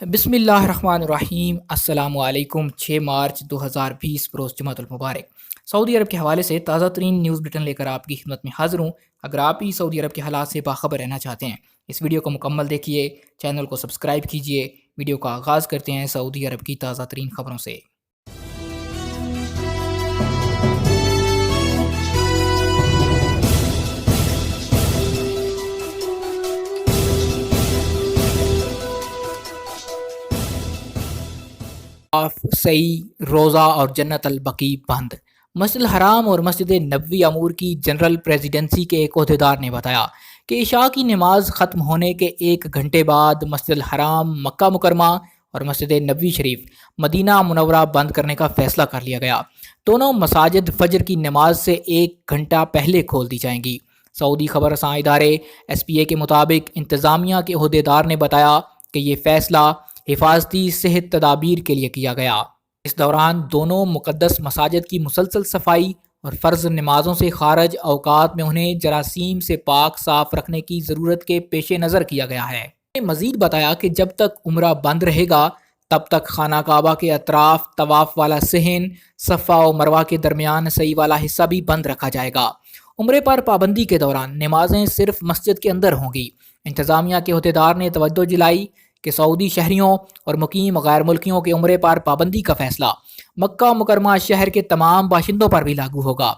بسم اللہ الرحمن الرحیم۔ السلام علیکم۔ 6 مارچ 2020 بروز جمعۃ المبارک۔ سعودی عرب کے حوالے سے تازہ ترین نیوز بلٹن لے کر آپ کی خدمت میں حاضر ہوں۔ اگر آپ بھی سعودی عرب کے حالات سے باخبر رہنا چاہتے ہیں، اس ویڈیو کو مکمل دیکھیے، چینل کو سبسکرائب کیجیے۔ ویڈیو کا آغاز کرتے ہیں سعودی عرب کی تازہ ترین خبروں سے۔ سعی، روزہ اور جنت البقیع بند۔ مسجد الحرام اور مسجد نبوی امور کی جنرل پریزیڈنسی کے ایک عہدیدار نے بتایا کہ عشاء کی نماز ختم ہونے کے 1 گھنٹے بعد مسجد الحرام مکہ مکرمہ اور مسجد نبوی شریف مدینہ منورہ بند کرنے کا فیصلہ کر لیا گیا۔ دونوں مساجد فجر کی نماز سے 1 گھنٹہ پہلے کھول دی جائیں گی۔ سعودی خبر رساں ادارے SPA کے مطابق انتظامیہ کے عہدیدار نے بتایا کہ یہ فیصلہ حفاظتی صحت تدابیر کے لیے کیا گیا۔ اس دوران دونوں مقدس مساجد کی مسلسل صفائی اور فرض نمازوں سے خارج اوقات میں انہیں جراثیم سے پاک صاف رکھنے کی ضرورت کے پیش نظر کیا گیا ہے۔ انہوں نے مزید بتایا کہ جب تک عمرہ بند رہے گا تب تک خانہ کعبہ کے اطراف طواف والا صحن، صفا و مروہ کے درمیان سعی والا حصہ بھی بند رکھا جائے گا۔ عمرے پر پابندی کے دوران نمازیں صرف مسجد کے اندر ہوں گی۔ انتظامیہ کے عہدیدار نے توجہ دلائی کہ سعودی شہریوں اور مقیم غیر ملکیوں کے عمرے پر پابندی کا فیصلہ مکہ مکرمہ شہر کے تمام باشندوں پر بھی لاگو ہوگا۔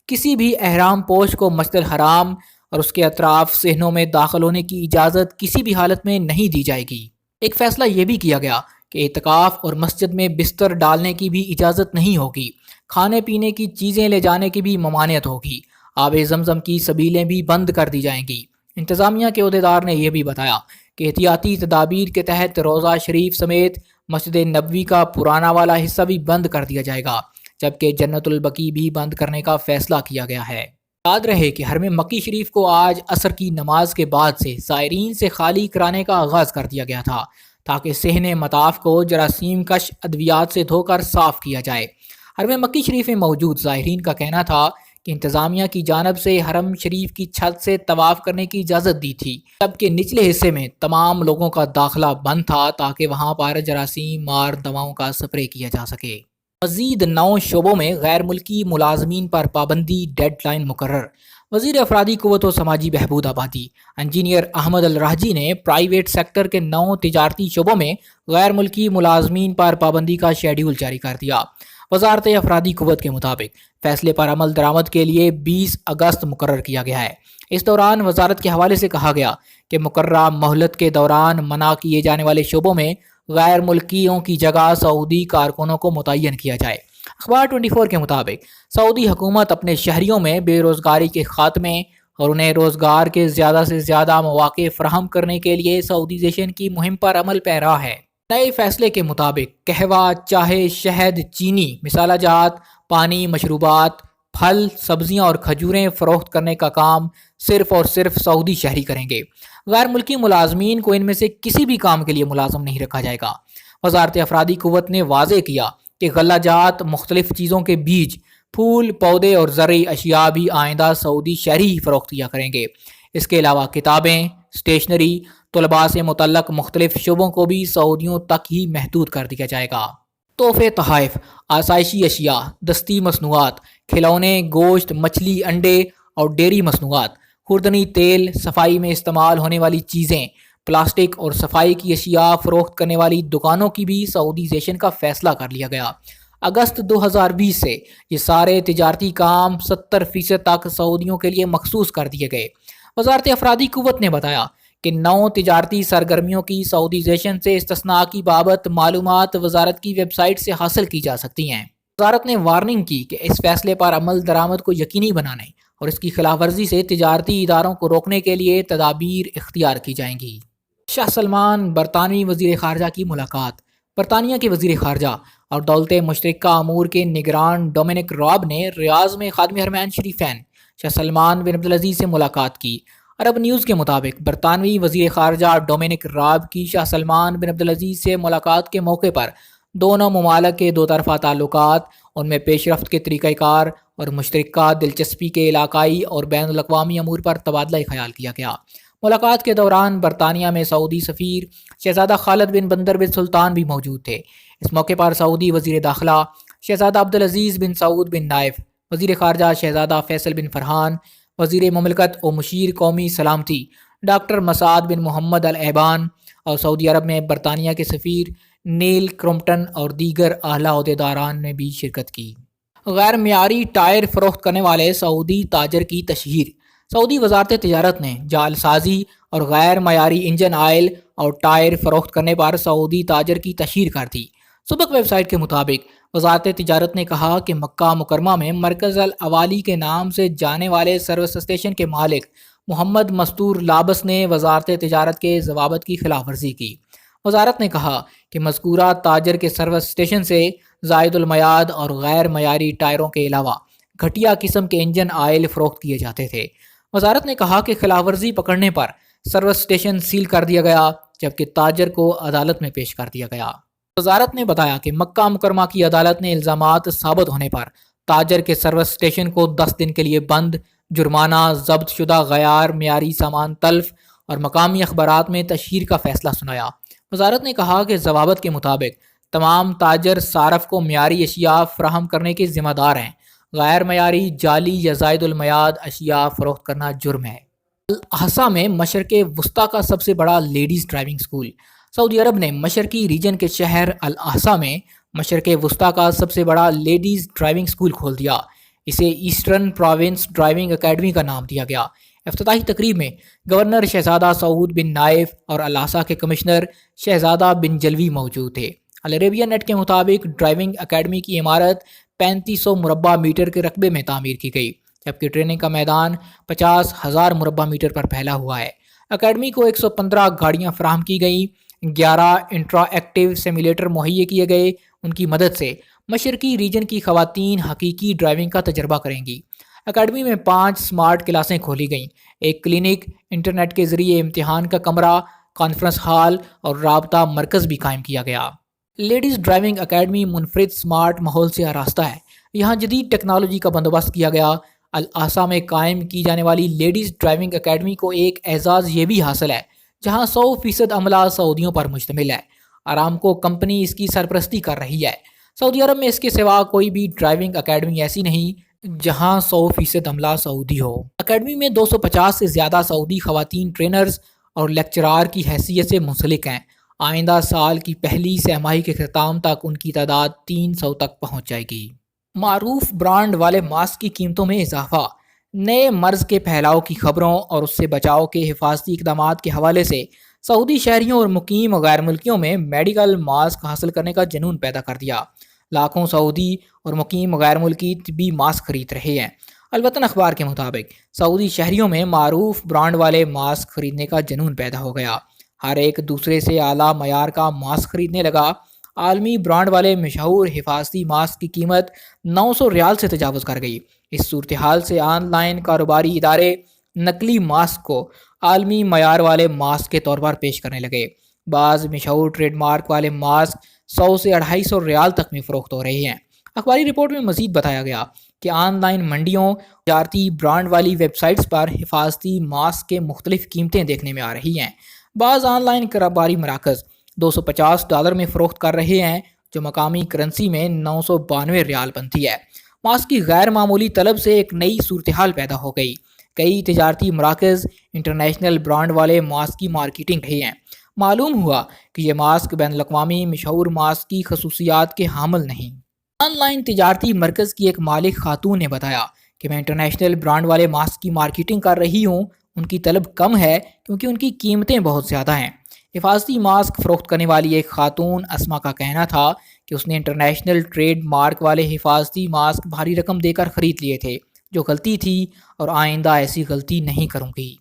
کسی بھی احرام پوش کو مسجد الحرام اور اس کے اطراف صحنوں میں داخل ہونے کی اجازت کسی بھی حالت میں نہیں دی جائے گی۔ ایک فیصلہ یہ بھی کیا گیا کہ اعتکاف اور مسجد میں بستر ڈالنے کی بھی اجازت نہیں ہوگی۔ کھانے پینے کی چیزیں لے جانے کی بھی ممانعت ہوگی۔ آب زمزم کی سبیلیں بھی بند کر دی جائیں گی۔ انتظامیہ کے عہدیدار نے یہ بھی بتایا کہ احتیاطی تدابیر کے تحت روضہ شریف سمیت مسجد نبوی کا پرانا والا حصہ بھی بند کر دیا جائے گا، جبکہ جنت البقیع بھی بند کرنے کا فیصلہ کیا گیا ہے۔ یاد رہے کہ حرم مکی شریف کو آج عصر کی نماز کے بعد سے زائرین سے خالی کرانے کا آغاز کر دیا گیا تھا تاکہ صحن مطاف کو جراثیم کش ادویات سے دھو کر صاف کیا جائے۔ حرم مکی شریف میں موجود زائرین کا کہنا تھا کہ انتظامیہ کی جانب سے حرم شریف کی چھت سے طواف کرنے کی اجازت دی تھی، جبکہ نچلے حصے میں تمام لوگوں کا داخلہ بند تھا تاکہ وہاں پر جراثیم مار دواؤں کا سپرے کیا جا سکے۔ مزید 9 شعبوں میں غیر ملکی ملازمین پر پابندی، ڈیڈ لائن مقرر۔ وزیر افرادی قوت و سماجی بہبود آبادی انجینئر احمد الراجی نے پرائیویٹ سیکٹر کے 9 تجارتی شعبوں میں غیر ملکی ملازمین پر پابندی کا شیڈول جاری کر دیا۔ وزارت افرادی قوت کے مطابق فیصلے پر عمل درآمد کے لیے 20 اگست مقرر کیا گیا ہے۔ اس دوران وزارت کے حوالے سے کہا گیا کہ مقررہ مہلت کے دوران منع کیے جانے والے شعبوں میں غیر ملکیوں کی جگہ سعودی کارکنوں کو متعین کیا جائے۔ اخبار 24 کے مطابق سعودی حکومت اپنے شہریوں میں بے روزگاری کے خاتمے اور انہیں روزگار کے زیادہ سے زیادہ مواقع فراہم کرنے کے لیے سعودیزیشن کی مہم پر عمل پیرا ہے۔ نئے فیصلے کے مطابق قہوہ، چائے، شہد، چینی، مسالہ جات، پانی، مشروبات، پھل، سبزیاں اور کھجوریں فروخت کرنے کا کام صرف اور صرف سعودی شہری کریں گے۔ غیر ملکی ملازمین کو ان میں سے کسی بھی کام کے لیے ملازم نہیں رکھا جائے گا۔ وزارت افرادی قوت نے واضح کیا کہ غلہ جات، مختلف چیزوں کے بیج، پھول، پودے اور زرعی اشیاء بھی آئندہ سعودی شہری ہی فروخت کیا کریں گے۔ اس کے علاوہ کتابیں، اسٹیشنری، طلباء سے متعلق مختلف شعبوں کو بھی سعودیوں تک ہی محدود کر دیا جائے گا۔ تحفے، تحائف، آسائشی اشیاء، دستی مصنوعات، کھلونے، گوشت، مچھلی، انڈے اور ڈیری مصنوعات، خوردنی تیل، صفائی میں استعمال ہونے والی چیزیں، پلاسٹک اور صفائی کی اشیاء فروخت کرنے والی دکانوں کی بھی سعودیزیشن کا فیصلہ کر لیا گیا۔ اگست 2020 سے یہ سارے تجارتی کام 70% تک سعودیوں کے لیے مخصوص کر دیے گئے۔ وزارت افرادی قوت نے بتایا کہ 9 تجارتی سرگرمیوں کی سعودیزیشن سے استثناء کی بابت معلومات وزارت کی ویب سائٹ سے حاصل کی جا سکتی ہیں۔ وزارت نے وارننگ کی کہ اس فیصلے پر عمل درآمد کو یقینی بنانے اور اس کی خلاف ورزی سے تجارتی اداروں کو روکنے کے لیے تدابیر اختیار کی جائیں گی۔ شاہ سلمان برطانوی وزیر خارجہ کی ملاقات۔ برطانیہ کے وزیر خارجہ اور دولت مشترکہ امور کے نگران ڈومینک راب نے ریاض میں خادم حرمین شریفین شاہ سلمان بن عبدالعزیز سے ملاقات کی۔ عرب نیوز کے مطابق برطانوی وزیر خارجہ ڈومینک راب کی شاہ سلمان بن عبدالعزیز سے ملاقات کے موقع پر دونوں ممالک کے 2 طرفہ تعلقات، ان میں پیش رفت کے طریقہ کار اور مشترکہ دلچسپی کے علاقائی اور بین الاقوامی امور پر تبادلہ خیال کیا گیا۔ ملاقات کے دوران برطانیہ میں سعودی سفیر شہزادہ خالد بن بندر بن سلطان بھی موجود تھے۔ اس موقع پر سعودی وزیر داخلہ شہزادہ عبدالعزیز بن سعود بن نائف، وزیر خارجہ شہزادہ فیصل بن فرحان، وزیر مملکت و مشیر قومی سلامتی ڈاکٹر مسعد بن محمد العیبان اور سعودی عرب میں برطانیہ کے سفیر نیل کرمپٹن اور دیگر اعلیٰ عہدیداران نے بھی شرکت کی۔ غیر معیاری ٹائر فروخت کرنے والے سعودی تاجر کی تشہیر۔ سعودی وزارت تجارت نے جعل سازی اور غیر معیاری انجن آئل اور ٹائر فروخت کرنے پر سعودی تاجر کی تشہیر کر دی۔ سبق ویب سائٹ کے مطابق وزارت تجارت نے کہا کہ مکہ مکرمہ میں مرکز الاوالی کے نام سے جانے والے سروس اسٹیشن کے مالک محمد مستور لابس نے وزارت تجارت کے ضوابط کی خلاف ورزی کی۔ وزارت نے کہا کہ مذکورہ تاجر کے سروس اسٹیشن سے زائد المیعاد اور غیر معیاری ٹائروں کے علاوہ گھٹیا قسم کے انجن آئل فروخت کیے جاتے تھے۔ وزارت نے کہا کہ خلاف ورزی پکڑنے پر سروس اسٹیشن سیل کر دیا گیا، جبکہ تاجر کو عدالت میں پیش کر دیا گیا۔ وزارت نے بتایا کہ مکہ مکرمہ کی عدالت نے الزامات ثابت ہونے پر تاجر کے سروس اسٹیشن کو 10 دن کے لیے بند، جرمانہ، ضبط شدہ غیر معیاری سامان تلف اور مقامی اخبارات میں تشہیر کا فیصلہ سنایا۔ وزارت نے کہا کہ ضوابط کے مطابق تمام تاجر صارف کو معیاری اشیاء فراہم کرنے کے ذمہ دار ہیں۔ غیر معیاری، جعلی یا زائد المیعاد اشیاء فروخت کرنا جرم ہے۔ الاحسا میں مشرق وسطیٰ کا سب سے بڑا لیڈیز ڈرائیونگ اسکول۔ سعودی عرب نے مشرقی ریجن کے شہر الاحسا میں مشرق وسطیٰ کا سب سے بڑا لیڈیز ڈرائیونگ اسکول کھول دیا۔ اسے ایسٹرن پروونس ڈرائیونگ اکیڈمی کا نام دیا گیا۔ افتتاحی تقریب میں گورنر شہزادہ سعود بن نائف اور الاحسا کے کمشنر شہزادہ بن جلوی موجود تھے۔ العربیہ نیٹ کے مطابق ڈرائیونگ اکیڈمی کی عمارت 3500 مربع میٹر کے رقبے میں تعمیر کی گئی، جبکہ ٹریننگ کا میدان 50,000 مربع میٹر پر پھیلا ہوا ہے۔ اکیڈمی کو 115 گاڑیاں فراہم کی گئیں، 11 انٹرا ایکٹیو سیمولیٹر مہیا کیے گئے۔ ان کی مدد سے مشرقی ریجن کی خواتین حقیقی ڈرائیونگ کا تجربہ کریں گی۔ اکیڈمی میں 5 سمارٹ کلاسیں کھولی گئیں، ایک کلینک، انٹرنیٹ کے ذریعے امتحان کا کمرہ، کانفرنس ہال اور رابطہ مرکز بھی قائم کیا گیا۔ لیڈیز ڈرائیونگ اکیڈمی منفرد سمارٹ ماحول سے آراستہ ہے۔ یہاں جدید ٹیکنالوجی کا بندوبست کیا گیا۔ الاحسا میں قائم کی جانے والی لیڈیز ڈرائیونگ اکیڈمی کو ایک اعزاز یہ بھی حاصل ہے جہاں 100% عملہ سعودیوں پر مشتمل ہے۔ آرامکو کمپنی اس کی سرپرستی کر رہی ہے۔ سعودی عرب میں اس کے سوا کوئی بھی ڈرائیونگ اکیڈمی ایسی نہیں جہاں 100% عملہ سعودی ہو۔ اکیڈمی میں 250 سے زیادہ سعودی خواتین ٹرینرز اور لیکچرار کی حیثیت سے منسلک ہیں۔ آئندہ سال کی پہلی سہ ماہی کے اختتام تک ان کی تعداد 300 تک پہنچ جائے گی۔ معروف برانڈ والے ماسک کی قیمتوں میں اضافہ۔ نئے مرض کے پھیلاؤ کی خبروں اور اس سے بچاؤ کے حفاظتی اقدامات کے حوالے سے سعودی شہریوں اور مقیم غیر ملکیوں میں میڈیکل ماسک حاصل کرنے کا جنون پیدا کر دیا۔ لاکھوں سعودی اور مقیم غیر ملکی طبی ماسک خرید رہے ہیں۔ الوطن اخبار کے مطابق سعودی شہریوں میں معروف برانڈ والے ماسک خریدنے کا جنون پیدا ہو گیا۔ ہر ایک دوسرے سے اعلیٰ معیار کا ماسک خریدنے لگا۔ عالمی برانڈ والے مشہور حفاظتی ماسک کی قیمت 900 ریال سے تجاوز کر گئی۔ اس صورتحال سے آن لائن کاروباری ادارے نقلی ماسک کو عالمی معیار والے ماسک کے طور پر پیش کرنے لگے۔ بعض مشہور ٹریڈ مارک والے ماسک 100 سے 250 ریال تک میں فروخت ہو رہے ہیں۔ اخباری رپورٹ میں مزید بتایا گیا کہ آن لائن منڈیوں، تجارتی برانڈ والی ویب سائٹس پر حفاظتی ماسک کے مختلف قیمتیں دیکھنے میں آ رہی ہیں۔ بعض آن لائن کاروباری مراکز $250 میں فروخت کر رہے ہیں، جو مقامی کرنسی میں 992 ریال بنتی ہے۔ ماسک کی غیر معمولی طلب سے ایک نئی صورتحال پیدا ہو گئی۔ کئی تجارتی مراکز انٹرنیشنل برانڈ والے ماسک کی مارکیٹنگ رہے ہیں۔ معلوم ہوا کہ یہ ماسک بین الاقوامی مشہور ماسک کی خصوصیات کے حامل نہیں۔ آن لائن تجارتی مرکز کی ایک مالک خاتون نے بتایا کہ میں انٹرنیشنل برانڈ والے ماسک کی مارکیٹنگ کر رہی ہوں۔ ان کی طلب کم ہے کیونکہ ان کی قیمتیں بہت زیادہ ہیں۔ حفاظتی ماسک فروخت کرنے والی ایک خاتون اسما کا کہنا تھا کہ اس نے انٹرنیشنل ٹریڈ مارک والے حفاظتی ماسک بھاری رقم دے کر خرید لیے تھے، جو غلطی تھی اور آئندہ ایسی غلطی نہیں کروں گی۔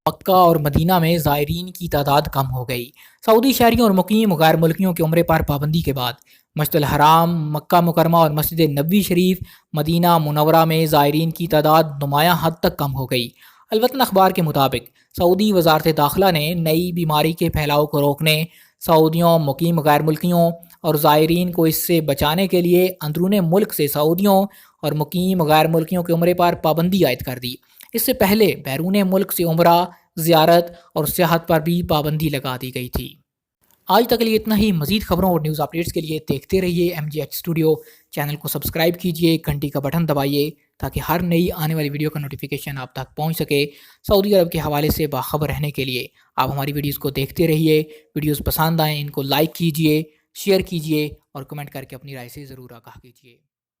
مکہ اور مدینہ میں زائرین کی تعداد کم ہو گئی۔ سعودی شہریوں اور مقیم غیر ملکیوں کے عمرے پر پابندی کے بعد مسجد الحرام، مکہ مکرمہ اور مسجد نبوی شریف مدینہ منورہ میں زائرین کی تعداد نمایاں حد تک کم ہو گئی۔ الوطن اخبار کے مطابق سعودی وزارت داخلہ نے نئی بیماری کے پھیلاؤ کو روکنے، سعودیوں، مقیم غیر ملکیوں اور زائرین کو اس سے بچانے کے لیے اندرون ملک سے سعودیوں اور مقیم غیر ملکیوں کے عمرے پر پابندی عائد کر دی۔ اس سے پہلے بیرون ملک سے عمرہ زیارت اور سیاحت پر بھی پابندی لگا دی گئی تھی۔ آج تک کے لیے اتنا ہی۔ مزید خبروں اور نیوز اپڈیٹس کے لیے دیکھتے رہیے MGH اسٹوڈیو۔ چینل کو سبسکرائب کیجئے، گھنٹی کا بٹن دبائیے تاکہ ہر نئی آنے والی ویڈیو کا نوٹیفیکیشن آپ تک پہنچ سکے۔ سعودی عرب کے حوالے سے باخبر رہنے کے لیے آپ ہماری ویڈیوز کو دیکھتے رہیے۔ ویڈیوز پسند آئیں ان کو لائک کیجئے، شیئر کیجئے اور کمنٹ کر کے اپنی رائے سے ضرور آگاہ کیجئے۔